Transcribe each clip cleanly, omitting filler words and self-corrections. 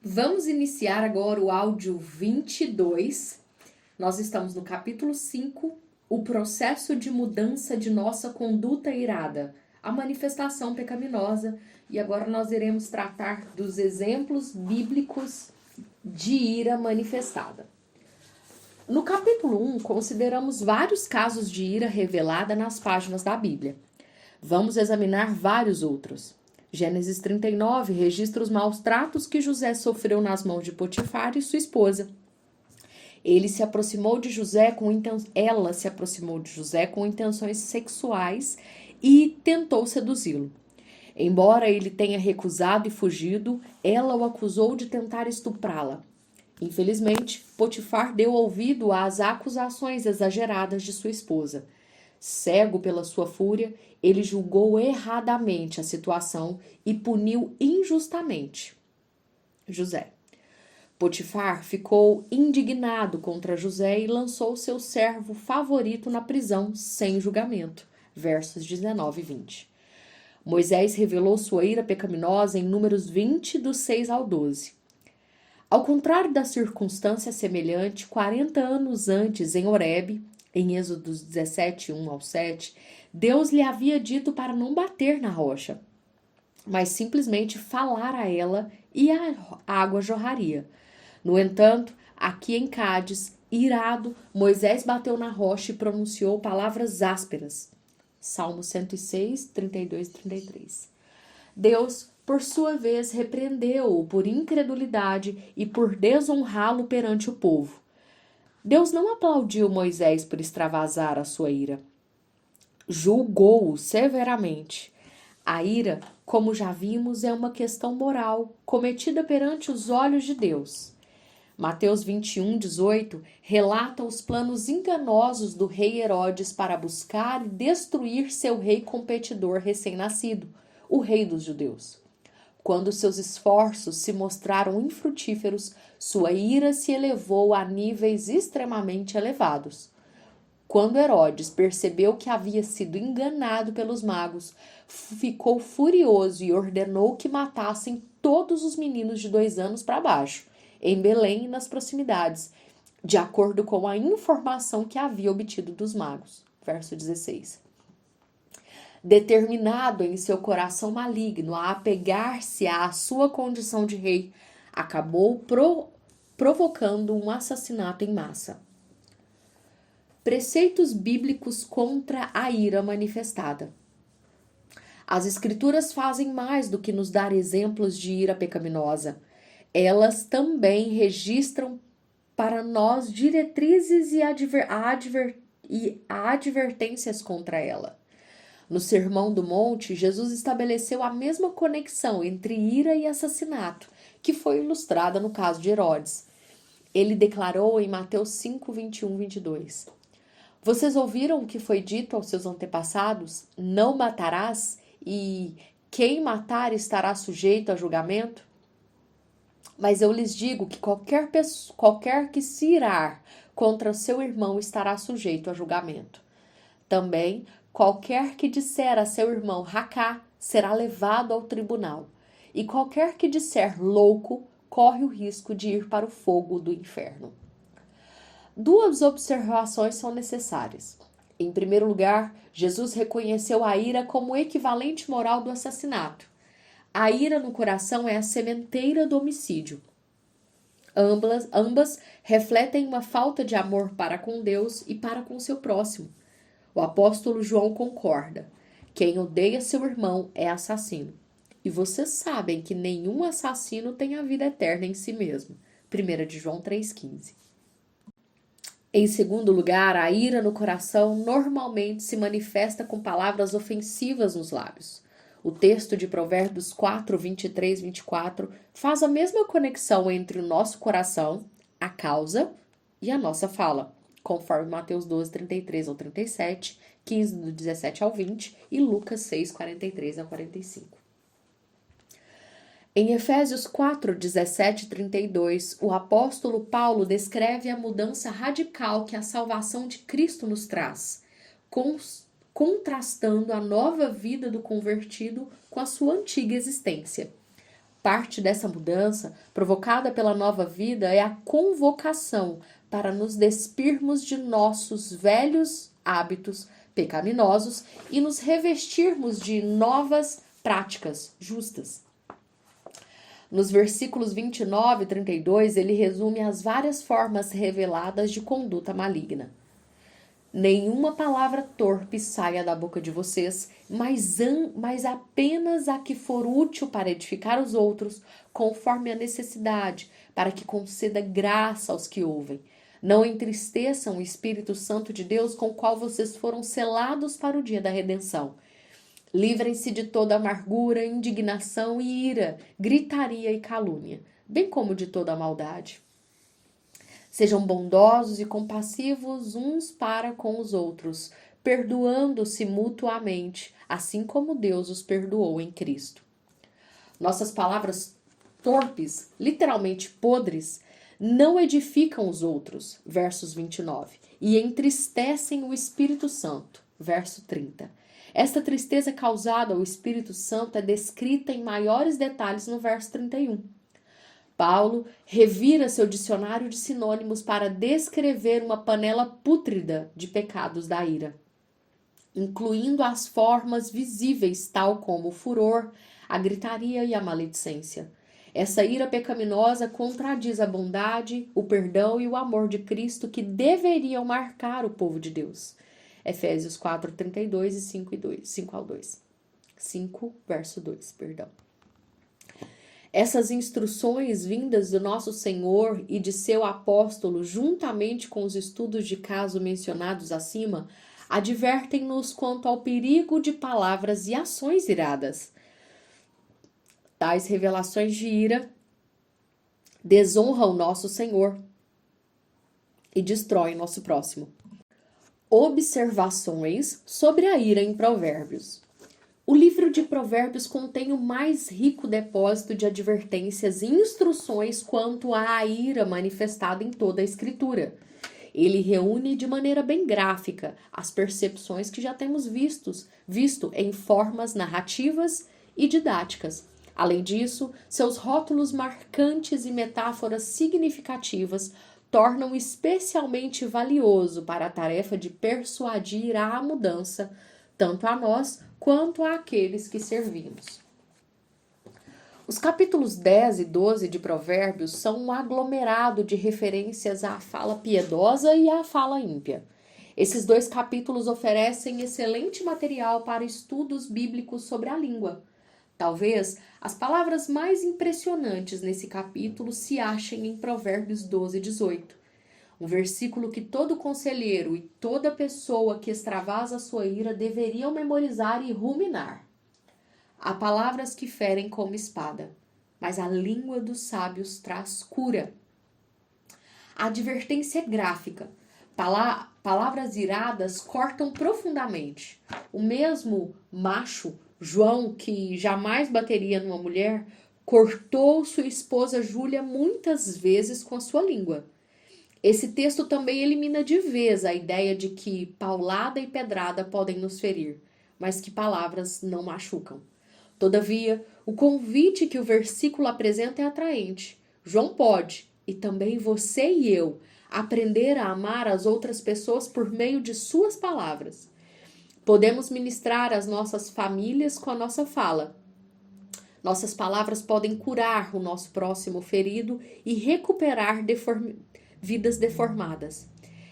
Vamos iniciar agora o áudio 22. Nós estamos no capítulo 5, o processo de mudança de nossa conduta irada, a manifestação pecaminosa, e agora nós iremos tratar dos exemplos bíblicos de ira manifestada. No capítulo 1, consideramos vários casos de ira revelada nas páginas da Bíblia. Vamos examinar vários outros. Gênesis 39 registra os maus tratos que José sofreu nas mãos de Potifar e sua esposa. Ela se aproximou de José com intenções sexuais e tentou seduzi-lo. Embora ele tenha recusado e fugido, ela o acusou de tentar estuprá-la. Infelizmente, Potifar deu ouvido às acusações exageradas de sua esposa. Cego pela sua fúria, ele julgou erradamente a situação e puniu injustamente José. Potifar ficou indignado contra José e lançou seu servo favorito na prisão sem julgamento. Versos 19 e 20. Moisés revelou sua ira pecaminosa em Números 20, do 6 ao 12. Ao contrário da circunstância semelhante, 40 anos antes, em Horebe, em Êxodo 17, 1 ao 7, Deus lhe havia dito para não bater na rocha, mas simplesmente falar a ela e a água jorraria. No entanto, aqui em Cádiz, irado, Moisés bateu na rocha e pronunciou palavras ásperas. Salmo 106, 32 e 33. Deus, por sua vez, repreendeu-o por incredulidade e por desonrá-lo perante o povo. Deus não aplaudiu Moisés por extravasar a sua ira. Julgou-o severamente. A ira, como já vimos, é uma questão moral, cometida perante os olhos de Deus. Mateus 21, 18 relata os planos enganosos do rei Herodes para buscar e destruir seu rei competidor recém-nascido, o rei dos judeus. Quando seus esforços se mostraram infrutíferos, sua ira se elevou a níveis extremamente elevados. Quando Herodes percebeu que havia sido enganado pelos magos, ficou furioso e ordenou que matassem todos os meninos de 2 anos para baixo, em Belém e nas proximidades, de acordo com a informação que havia obtido dos magos. Verso 16. Determinado em seu coração maligno a apegar-se à sua condição de rei, acabou provocando um assassinato em massa. Preceitos bíblicos contra a ira manifestada. As escrituras fazem mais do que nos dar exemplos de ira pecaminosa. Elas também registram para nós diretrizes e advertências contra ela. No Sermão do Monte, Jesus estabeleceu a mesma conexão entre ira e assassinato, que foi ilustrada no caso de Herodes. Ele declarou em Mateus 5, 21, 22. Vocês ouviram o que foi dito aos seus antepassados? Não matarás, e quem matar estará sujeito a julgamento? Mas eu lhes digo que qualquer que se irar contra seu irmão estará sujeito a julgamento. Também, qualquer que disser a seu irmão racá será levado ao tribunal, e qualquer que disser louco corre o risco de ir para o fogo do inferno. 2 observações são necessárias. Em primeiro lugar, Jesus reconheceu a ira como equivalente moral do assassinato. A ira no coração é a sementeira do homicídio. Ambas refletem uma falta de amor para com Deus e para com seu próximo. O apóstolo João concorda. Quem odeia seu irmão é assassino. E vocês sabem que nenhum assassino tem a vida eterna em si mesmo. 1 de João 3,15. Em segundo lugar, a ira no coração normalmente se manifesta com palavras ofensivas nos lábios. O texto de Provérbios 4, 23, 24 faz a mesma conexão entre o nosso coração, a causa, e a nossa fala, conforme Mateus 12, 33 ao 37, 15 do 17 ao 20 e Lucas 6, 43 a 45. Em Efésios 4, 17 e 32, o apóstolo Paulo descreve a mudança radical que a salvação de Cristo nos traz, contrastando a nova vida do convertido com a sua antiga existência. Parte dessa mudança, provocada pela nova vida, é a convocação para nos despirmos de nossos velhos hábitos pecaminosos e nos revestirmos de novas práticas justas. Nos versículos 29 e 32, ele resume as várias formas reveladas de conduta maligna. Nenhuma palavra torpe saia da boca de vocês, mas apenas a que for útil para edificar os outros, conforme a necessidade, para que conceda graça aos que ouvem. Não entristeçam o Espírito Santo de Deus, com o qual vocês foram selados para o dia da redenção. Livrem-se de toda amargura, indignação e ira, gritaria e calúnia, bem como de toda maldade. Sejam bondosos e compassivos uns para com os outros, perdoando-se mutuamente, assim como Deus os perdoou em Cristo. Nossas palavras torpes, literalmente podres, não edificam os outros, versos 29, e entristecem o Espírito Santo, verso 30. Esta tristeza causada ao Espírito Santo é descrita em maiores detalhes no verso 31. Paulo revira seu dicionário de sinônimos para descrever uma panela pútrida de pecados da ira, incluindo as formas visíveis, tal como o furor, a gritaria e a maledicência. Essa ira pecaminosa contradiz a bondade, o perdão e o amor de Cristo que deveriam marcar o povo de Deus. Efésios 4, 32 e 5 verso 2, perdão. Essas instruções vindas do nosso Senhor e de seu apóstolo, juntamente com os estudos de caso mencionados acima, advertem-nos quanto ao perigo de palavras e ações iradas. Tais revelações de ira desonram o nosso Senhor e destroem nosso próximo. Observações sobre a ira em Provérbios. O livro de Provérbios contém o mais rico depósito de advertências e instruções quanto à ira manifestada em toda a Escritura. Ele reúne de maneira bem gráfica as percepções que já temos visto em formas narrativas e didáticas. Além disso, seus rótulos marcantes e metáforas significativas tornam especialmente valioso para a tarefa de persuadir à mudança, tanto a nós quanto àqueles que servimos. Os capítulos 10 e 12 de Provérbios são um aglomerado de referências à fala piedosa e à fala ímpia. Esses dois capítulos oferecem excelente material para estudos bíblicos sobre a língua. Talvez as palavras mais impressionantes nesse capítulo se achem em Provérbios 12 e 18. Um versículo que todo conselheiro e toda pessoa que extravasa sua ira deveriam memorizar e ruminar. Há palavras que ferem como espada, mas a língua dos sábios traz cura. A advertência é gráfica. Palavras iradas cortam profundamente. O mesmo macho, João, que jamais bateria numa mulher, cortou sua esposa Júlia muitas vezes com a sua língua. Esse texto também elimina de vez a ideia de que paulada e pedrada podem nos ferir, mas que palavras não machucam. Todavia, o convite que o versículo apresenta é atraente. João pode, e também você e eu, aprender a amar as outras pessoas por meio de suas palavras. Podemos ministrar as nossas famílias com a nossa fala. Nossas palavras podem curar o nosso próximo ferido e recuperar vidas deformadas.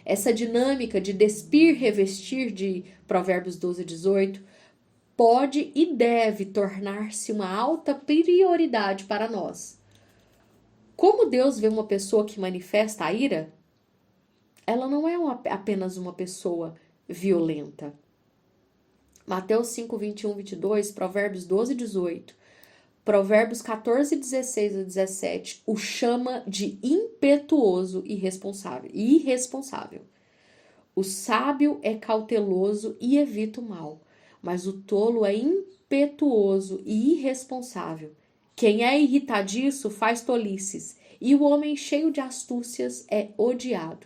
Essa dinâmica de despir, revestir de Provérbios 12 e 18 pode e deve tornar-se uma alta prioridade para nós. Como Deus vê uma pessoa que manifesta a ira? Ela não é apenas uma pessoa violenta. Mateus 5, 21, 22, Provérbios 12 e 18, Provérbios 14, 16 a 17 o chama de impetuoso e irresponsável. O sábio é cauteloso e evita o mal, mas o tolo é impetuoso e irresponsável. Quem é irritadiço faz tolices, e o homem cheio de astúcias é odiado.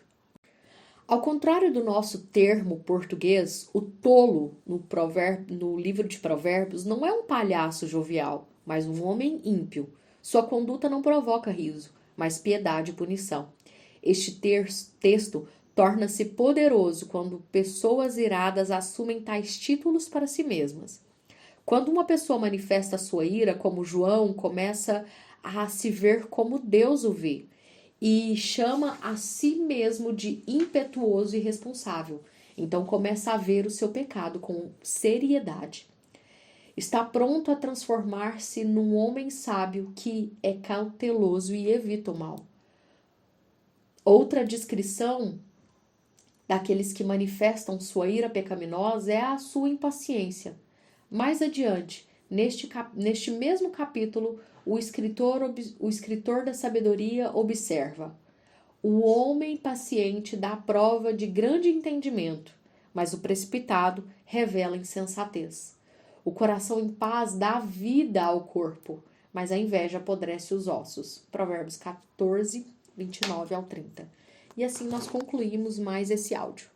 Ao contrário do nosso termo português, o tolo no livro de Provérbios não é um palhaço jovial, mas um homem ímpio, Sua conduta não provoca riso, mas piedade e punição. Este texto torna-se poderoso quando pessoas iradas assumem tais títulos para si mesmas. Quando uma pessoa manifesta sua ira, como João, começa a se ver como Deus o vê e chama a si mesmo de impetuoso e irresponsável. Então começa a ver o seu pecado com seriedade. Está pronto a transformar-se num homem sábio que é cauteloso e evita o mal. Outra descrição daqueles que manifestam sua ira pecaminosa é a sua impaciência. Mais adiante, neste mesmo capítulo, o escritor da sabedoria observa: o homem paciente dá prova de grande entendimento, mas o precipitado revela insensatez. O coração em paz dá vida ao corpo, mas a inveja apodrece os ossos. Provérbios 14, 29 ao 30. E assim nós concluímos mais esse áudio.